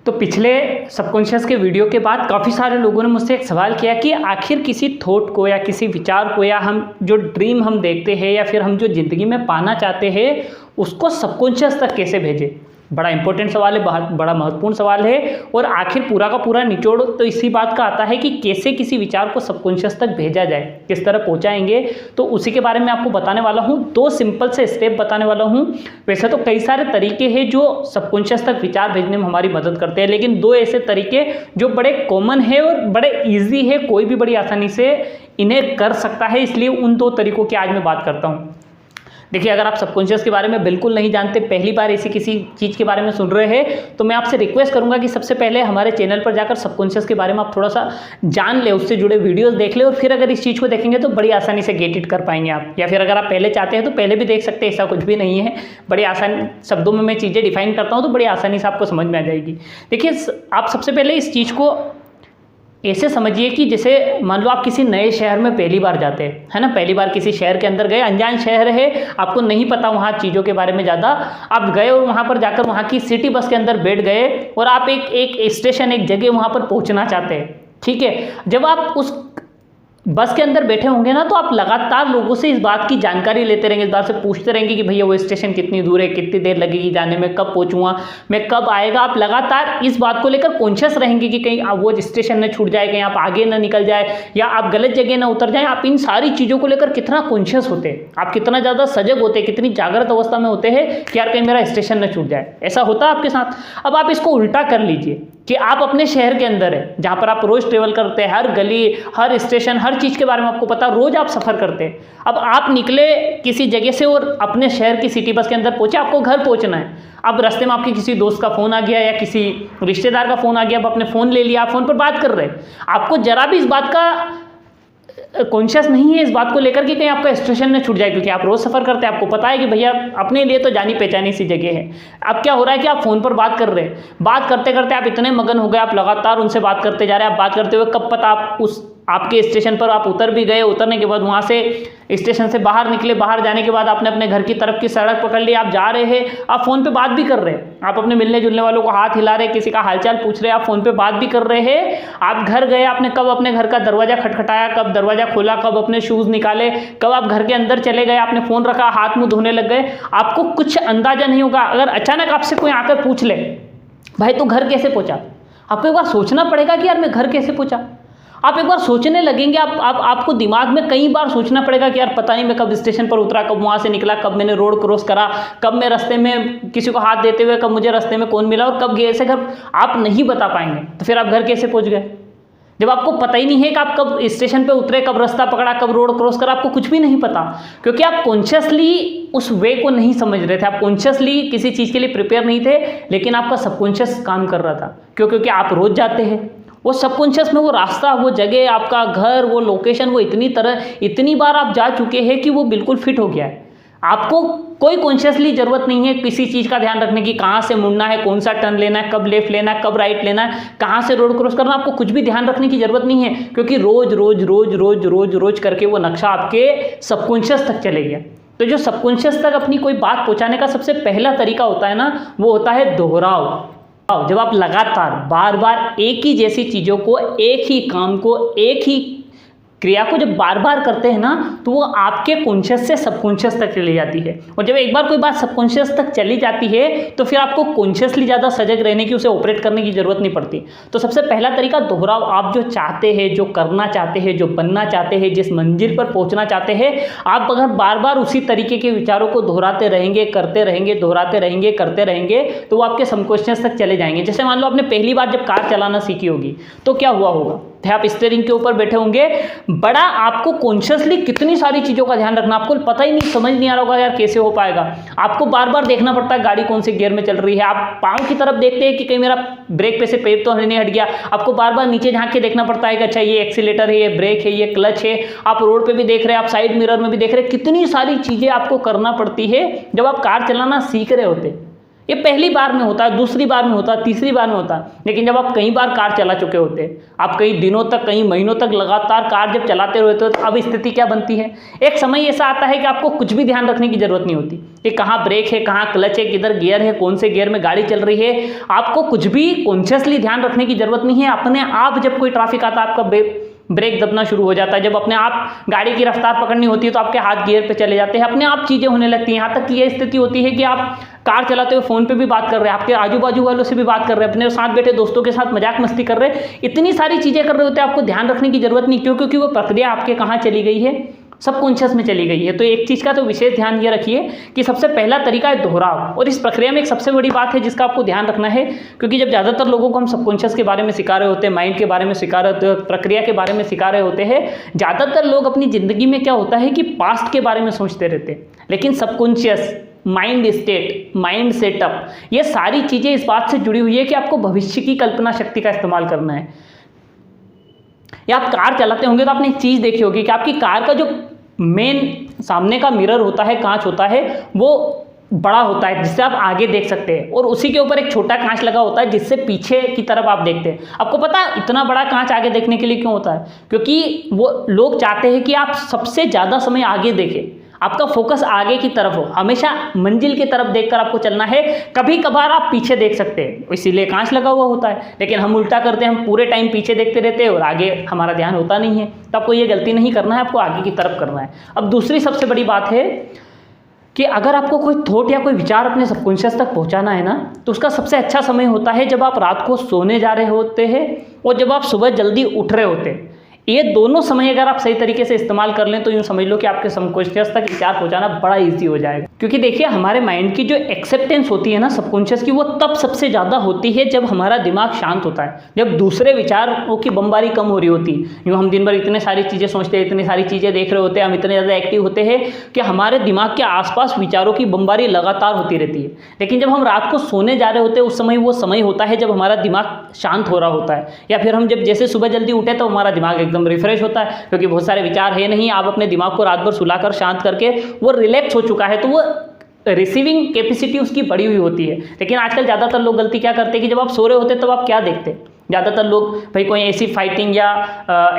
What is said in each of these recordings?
तो पिछले सबकॉन्शियस के वीडियो के बाद काफ़ी सारे लोगों ने मुझसे एक सवाल किया कि आखिर किसी थॉट को या किसी विचार को या हम जो ड्रीम हम देखते हैं या फिर हम जो ज़िंदगी में पाना चाहते हैं उसको सबकॉन्शियस तक कैसे भेजें। बड़ा इंपॉर्टेंट सवाल है, बहुत बड़ा महत्वपूर्ण सवाल है। और आखिर पूरा का पूरा निचोड़ तो इसी बात का आता है कि कैसे किसी विचार को सबकॉन्शियस तक भेजा जाए, किस तरह पहुंचाएंगे। तो उसी के बारे में आपको बताने वाला हूं, 2 सिंपल से स्टेप बताने वाला हूं। वैसे तो कई सारे तरीके हैं जो सबकॉन्शियस तक विचार भेजने में हमारी मदद करते हैं, लेकिन 2 ऐसे तरीके जो बड़े कॉमन है और बड़े ईजी है, कोई भी बड़ी आसानी से इन्हें कर सकता है, इसलिए उन 2 तरीकों की आज मैं बात करता हूँ। देखिए, अगर आप सबकॉन्शियस के बारे में बिल्कुल नहीं जानते, पहली बार ऐसी किसी चीज़ के बारे में सुन रहे हैं, तो मैं आपसे रिक्वेस्ट करूंगा कि सबसे पहले हमारे चैनल पर जाकर सबकॉन्शियस के बारे में आप थोड़ा सा जान ले, उससे जुड़े वीडियोस देख ले, और फिर अगर इस चीज़ को देखेंगे तो बड़ी आसानी से गेट इट कर पाएंगे आप। या फिर अगर आप पहले चाहते हैं तो पहले भी देख सकते हैं, ऐसा कुछ भी नहीं है। बड़ी आसान शब्दों में मैं चीज़ें डिफाइन करता हूँ तो बड़ी आसानी से आपको समझ में आ जाएगी। देखिए, आप सबसे पहले इस चीज़ को ऐसे समझिए कि जैसे मान लो आप किसी नए शहर में पहली बार जाते हैं, है ना, पहली बार किसी शहर के अंदर गए, अनजान शहर है, आपको नहीं पता वहाँ चीज़ों के बारे में ज़्यादा, आप गए और वहाँ पर जाकर वहाँ की सिटी बस के अंदर बैठ गए और आप एक स्टेशन, एक जगह वहाँ पर पहुँचना चाहते हैं। ठीक है, जब आप उस बस के अंदर बैठे होंगे ना, तो आप लगातार लोगों से इस बात की जानकारी लेते रहेंगे, इस बात से पूछते रहेंगे कि भैया वो स्टेशन कितनी दूर है, कितनी देर लगेगी जाने में, कब पहुंचूंगा मैं, कब आएगा। आप लगातार इस बात को लेकर कॉन्शियस रहेंगे कि कहीं वो स्टेशन न छूट जाए, कहीं आप आगे ना निकल जाए या आप गलत जगह ना उतर जाए। आप इन सारी चीज़ों को लेकर कितना कॉन्शियस होते हैं, आप कितना ज़्यादा सजग होते हैं, कितनी जागृत अवस्था में होते हैं कि यार कहीं मेरा स्टेशन न छूट जाए। ऐसा होता है आपके साथ। अब आप इसको उल्टा कर लीजिए कि आप अपने शहर के अंदर है, जहाँ पर आप रोज़ ट्रेवल करते हैं, हर गली, हर स्टेशन, हर चीज़ के बारे में आपको पता, रोज़ आप सफ़र करते हैं। अब आप निकले किसी जगह से और अपने शहर की सिटी बस के अंदर पहुँचे, आपको घर पहुँचना है। अब रास्ते में आपके किसी दोस्त का फ़ोन आ गया या किसी रिश्तेदार का फ़ोन आ गया, अब आपने फ़ोन ले लिया, आप फ़ोन पर बात कर रहे हैं। आपको जरा भी इस बात का कॉन्शियस नहीं है, इस बात को लेकर कि कहीं आपका स्टेशन न छूट जाए, क्योंकि आप रोज़ सफ़र करते हैं, आपको पता है कि भैया अपने लिए तो जानी पहचानी सी जगह है। अब क्या हो रहा है कि आप फ़ोन पर बात कर रहे हैं, बात करते करते आप इतने मगन हो गए, आप लगातार उनसे बात करते जा रहे हैं। आप बात करते हुए कब पता आप उस आपके स्टेशन पर आप उतर भी गए, उतरने के बाद वहाँ से स्टेशन से बाहर निकले, बाहर जाने के बाद आपने अपने घर की तरफ की सड़क पकड़ ली, आप जा रहे हैं, आप फ़ोन पे बात भी कर रहे हैं, आप अपने मिलने जुलने वालों को हाथ हिला रहे हैं, किसी का हालचाल पूछ रहे हैं, आप फ़ोन पे बात भी कर रहे हैं। आप घर गए, आपने कब अपने घर का दरवाज़ा खटखटाया, कब दरवाज़ा खोला, कब अपने शूज़ निकाले, कब आप घर के अंदर चले गए, आपने फ़ोन रखा, हाथ मुँह धोने लग गए, आपको कुछ अंदाज़ा नहीं होगा। अगर अचानक आपसे कोई आकर पूछ ले, भाई तू घर कैसे पहुँचा, आपको एक बार सोचना पड़ेगा कि यार मैं घर कैसे पहुँचा। आप एक बार सोचने लगेंगे, आपको दिमाग में कई बार सोचना पड़ेगा कि यार पता नहीं मैं कब स्टेशन पर उतरा, कब वहाँ से निकला, कब मैंने रोड क्रॉस करा, कब मैं रास्ते में किसी को हाथ देते हुए, कब मुझे रास्ते में कौन मिला और कब गए से घर। आप नहीं बता पाएंगे, तो फिर आप घर कैसे पहुँच गए जब आपको पता ही नहीं है कि आप कब स्टेशन पे उतरे, कब रास्ता पकड़ा, कब रोड क्रॉस करा। आपको कुछ भी नहीं पता, क्योंकि आप कॉन्शियसली उस वे को नहीं समझ रहे थे, आप कॉन्शियसली किसी चीज़ के लिए प्रिपेयर नहीं थे, लेकिन आपका सबकॉन्शियस काम कर रहा था। क्योंकि आप रोज जाते हैं, वो सबकॉन्शियस में वो रास्ता, वो जगह, आपका घर, वो लोकेशन, वो इतनी बार आप जा चुके हैं कि वो बिल्कुल फिट हो गया है। आपको कोई कॉन्शियसली ज़रूरत नहीं है किसी चीज़ का ध्यान रखने की, कहाँ से मुड़ना है, कौन सा टर्न लेना है, कब लेफ्ट लेना है, कब राइट लेना है, कहाँ से रोड क्रॉस करना, आपको कुछ भी ध्यान रखने की ज़रूरत नहीं है, क्योंकि रोज रोज रोज रोज रोज रोज करके वो नक्शा आपके सबकॉन्शियस तक चले गया। तो जो सबकॉन्शियस तक अपनी कोई बात पहुँचाने का सबसे पहला तरीका होता है ना, वो होता है दोहराव। जब आप लगातार बार बार एक ही जैसी चीज़ों को, एक ही काम को, एक ही क्रिया को जब बार बार करते हैं ना, तो वो आपके कॉन्शियस से सबकॉन्शियस तक चली जाती है। और जब एक बार कोई बात सबकॉन्शियस तक चली जाती है, तो फिर आपको कॉन्शियसली ज़्यादा सजग रहने की, उसे ऑपरेट करने की ज़रूरत नहीं पड़ती। तो सबसे पहला तरीका दोहराव। आप जो चाहते हैं, जो करना चाहते हैं, जो बनना चाहते हैं, जिस मंजिल पर पहुंचना चाहते हैं, आप अगर बार बार उसी तरीके के विचारों को दोहराते रहेंगे, करते रहेंगे, दोहराते रहेंगे, करते रहेंगे, तो वो आपके सबकॉन्शियस तक चले जाएंगे। जैसे मान लो आपने पहली बार जब कार चलाना सीखी होगी, तो क्या हुआ होगा, आप स्टीयरिंग के ऊपर बैठे होंगे, बड़ा आपको कॉन्शियसली कितनी सारी चीज़ों का ध्यान रखना, आपको पता ही नहीं, समझ नहीं आ रहा होगा यार कैसे हो पाएगा। आपको बार बार देखना पड़ता है गाड़ी कौन से गियर में चल रही है, आप पाँव की तरफ देखते हैं कि कहीं मेरा ब्रेक पे से पैर तो नहीं हट गया। आपको बार बार नीचे झांक के देखना पड़ता है कि अच्छा ये एक्सीलेटर है, ये ब्रेक है, ये क्लच है। आप रोड पे भी देख रहे हैं, आप साइड मिरर में भी देख रहे हैं, कितनी सारी चीज़ें आपको करना पड़ती है जब आप कार चलाना सीख रहे होते। ये पहली बार में होता है, दूसरी बार में होता है, तीसरी बार में होता है। लेकिन जब आप कई बार कार चला चुके होते हैं, आप कई दिनों तक, कई महीनों तक लगातार कार जब चलाते रहते हो, तो अब स्थिति क्या बनती है, एक समय ऐसा आता है कि आपको कुछ भी ध्यान रखने की जरूरत नहीं होती कि कहाँ ब्रेक है, कहाँ क्लच है, किधर गियर है, कौन से गियर में गाड़ी चल रही है। आपको कुछ भी कॉन्शियसली ध्यान रखने की जरूरत नहीं है। अपने आप जब कोई ट्रैफिक आता है, आपका ब्रेक दबना शुरू हो जाता है। जब अपने आप गाड़ी की रफ्तार पकड़नी होती है तो आपके हाथ गियर पे चले जाते हैं, अपने आप चीज़ें होने लगती हैं। यहाँ तक कि यह स्थिति होती है कि आप कार चलाते हुए फ़ोन पे भी बात कर रहे हैं, आपके आजू बाजू वालों से भी बात कर रहे हैं, अपने साथ बैठे दोस्तों के साथ मजाक मस्ती कर रहे हैं, इतनी सारी चीज़ें कर रहे होते हैं। आपको ध्यान रखने की जरूरत नहीं, क्यों? क्योंकि वो प्रक्रिया आपके कहाँ चली गई है, सबकॉन्शियस में चली गई है। तो एक चीज़ का तो विशेष ध्यान ये रखिए कि सबसे पहला तरीका है दोहराव। और इस प्रक्रिया में एक सबसे बड़ी बात है जिसका आपको ध्यान रखना है, क्योंकि जब ज़्यादातर लोगों को हम सबकॉन्शियस के बारे में सिखा रहे होते हैं, माइंड के बारे में सिखा रहे होते हैं, प्रक्रिया के बारे में सिखा रहे होते हैं, ज़्यादातर लोग अपनी ज़िंदगी में क्या होता है कि पास्ट के बारे में सोचते रहते हैं। लेकिन subconscious, mind state, mind setup, ये सारी चीज़ें इस बात से जुड़ी हुई है कि आपको भविष्य की कल्पना शक्ति का इस्तेमाल करना है। या आप कार चलाते होंगे तो आपने एक चीज़ देखी होगी कि आपकी कार का जो मेन सामने का मिरर होता है, कांच होता है, वो बड़ा होता है जिससे आप आगे देख सकते हैं, और उसी के ऊपर एक छोटा कांच लगा होता है जिससे पीछे की तरफ आप देखते हैं। आपको पता है इतना बड़ा कांच आगे देखने के लिए क्यों होता है? क्योंकि वो लोग चाहते हैं कि आप सबसे ज़्यादा समय आगे देखें, आपका फोकस आगे की तरफ हो, हमेशा मंजिल की तरफ देखकर आपको चलना है। कभी कभार आप पीछे देख सकते हैं, इसीलिए कांच लगा हुआ होता है। लेकिन हम उल्टा करते हैं, हम पूरे टाइम पीछे देखते रहते हैं और आगे हमारा ध्यान होता नहीं है। तो आपको ये गलती नहीं करना है, आपको आगे की तरफ करना है। अब दूसरी सबसे बड़ी बात है कि अगर आपको कोई थॉट या कोई विचार अपने सबकॉन्शियस तक पहुंचाना है ना, तो उसका सबसे अच्छा समय होता है जब आप रात को सोने जा रहे होते हैं और जब आप सुबह जल्दी उठ रहे होते हैं। ये दोनों समय अगर आप सही तरीके से इस्तेमाल कर लें तो यूँ समझ लो कि आपके सबकॉन्शियस तक विचार पहुंचाना बड़ा इजी हो जाएगा। क्योंकि देखिए, हमारे माइंड की जो एक्सेप्टेंस होती है ना सबकॉन्शियस की, वो तब सबसे ज़्यादा होती है जब हमारा दिमाग शांत होता है, जब दूसरे विचारों की बमबारी कम हो रही होती है। यूँ हम दिन भर इतने सारी चीज़ें सोचते हैं, इतनी सारी चीज़ें देख रहे होते हैं, हम इतने ज़्यादा एक्टिव होते हैं कि हमारे दिमाग के आसपास विचारों की बमबारी लगातार होती रहती है। लेकिन जब हम रात को सोने जा रहे होते हैं, उस समय वो समय होता है जब हमारा दिमाग शांत हो रहा होता है, या फिर हम जब जैसे सुबह जल्दी उठे तो हमारा दिमाग एकदम रिफ्रेश होता है, क्योंकि बहुत सारे विचार है नहीं। आप अपने दिमाग को रात भर सुलाकर शांत करके वो रिलैक्स हो चुका है, तो वो रिसीविंग कैपेसिटी उसकी बढ़ी हुई होती है। लेकिन आजकल ज़्यादातर लोग गलती क्या करते हैं कि जब आप सो रहे होते तब आप क्या देखते हैं? ज़्यादातर लोग भाई कोई ऐसी फाइटिंग या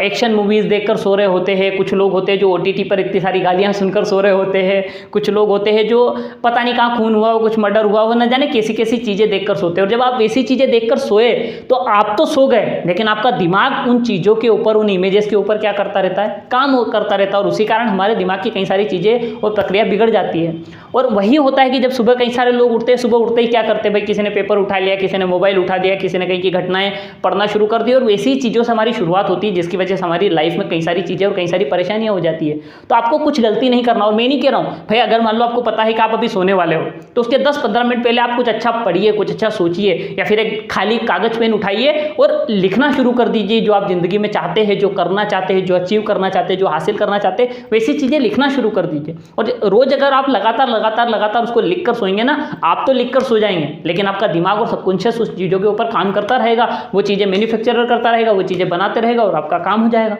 एक्शन मूवीज़ देखकर सो रहे होते हैं। कुछ लोग होते हैं जो OTT पर इतनी सारी गालियाँ सुनकर सो रहे होते हैं। कुछ लोग होते हैं जो पता नहीं कहाँ खून हुआ हो, कुछ मर्डर हुआ हो, न जाने कैसी कैसी चीज़ें देखकर सोते हैं। और जब आप ऐसी चीज़ें देखकर सोए तो आप तो सो गए, लेकिन आपका दिमाग उन चीज़ों के ऊपर, उन इमेजेस के ऊपर क्या करता रहता है? काम करता रहता है। और उसी कारण हमारे दिमाग की कई सारी चीज़ें और प्रक्रिया बिगड़ जाती है। और वही होता है कि जब सुबह कई सारे लोग उठते हैं, सुबह उठते ही क्या करते हैं भाई, किसी ने पेपर उठा लिया, किसी ने मोबाइल उठा दिया, किसी ने कहीं की घटनाएं पढ़ना शुरू कर दी, और वैसी चीज़ों से हमारी शुरुआत होती है जिसकी वजह से हमारी लाइफ में कई सारी चीज़ें और कई सारी परेशानियां हो जाती है। तो आपको कुछ गलती नहीं करना। और मैं नहीं कह रहा हूँ भाई, अगर मान लो आपको पता है कि आप अभी सोने वाले हो तो उसके 10-15 मिनट पहले आप कुछ अच्छा पढ़िए, कुछ अच्छा सोचिए, या फिर एक खाली कागज पेन उठाइए और लिखना शुरू कर दीजिए जो आप जिंदगी में चाहते हैं, जो करना चाहते हैं, जो अचीव करना चाहते हैं, जो हासिल करना चाहते हैं, वैसी चीज़ें लिखना शुरू कर दीजिए। और रोज अगर आप लगातार उसको लिख कर सोएंगे ना, आप तो लिख कर सो जाएंगे, लेकिन आपका दिमाग और सबकॉन्शियस उस चीज़ों के ऊपर काम करता रहेगा, वो चीज़ें मैन्युफैक्चर करता रहेगा, वो चीज़ें बनाते रहेगा और आपका काम हो जाएगा।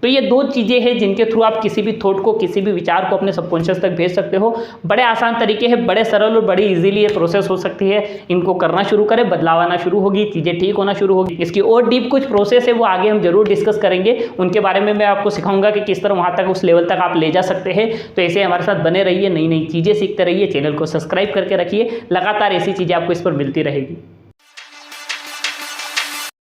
तो ये दो चीज़ें हैं जिनके थ्रू आप किसी भी थॉट को, किसी भी विचार को अपने सबकॉन्शियस तक भेज सकते हो। बड़े आसान तरीके हैं, बड़े सरल और बड़ी इजीली ये प्रोसेस हो सकती है। इनको करना शुरू करें, बदलाव आना शुरू होगी, चीज़ें ठीक होना शुरू होगी। इसकी और डीप कुछ प्रोसेस है वो आगे हम जरूर डिस्कस करेंगे, उनके बारे में मैं आपको सिखाऊंगा कि किस तरह वहाँ तक, उस लेवल तक आप ले जा सकते हैं। तो ऐसे हमारे साथ बने रहिए, नई नई चीज़ें सीखते रहिए, चैनल को सब्सक्राइब करके रखिए, लगातार ऐसी चीज़ें आपको इस पर मिलती रहेगी।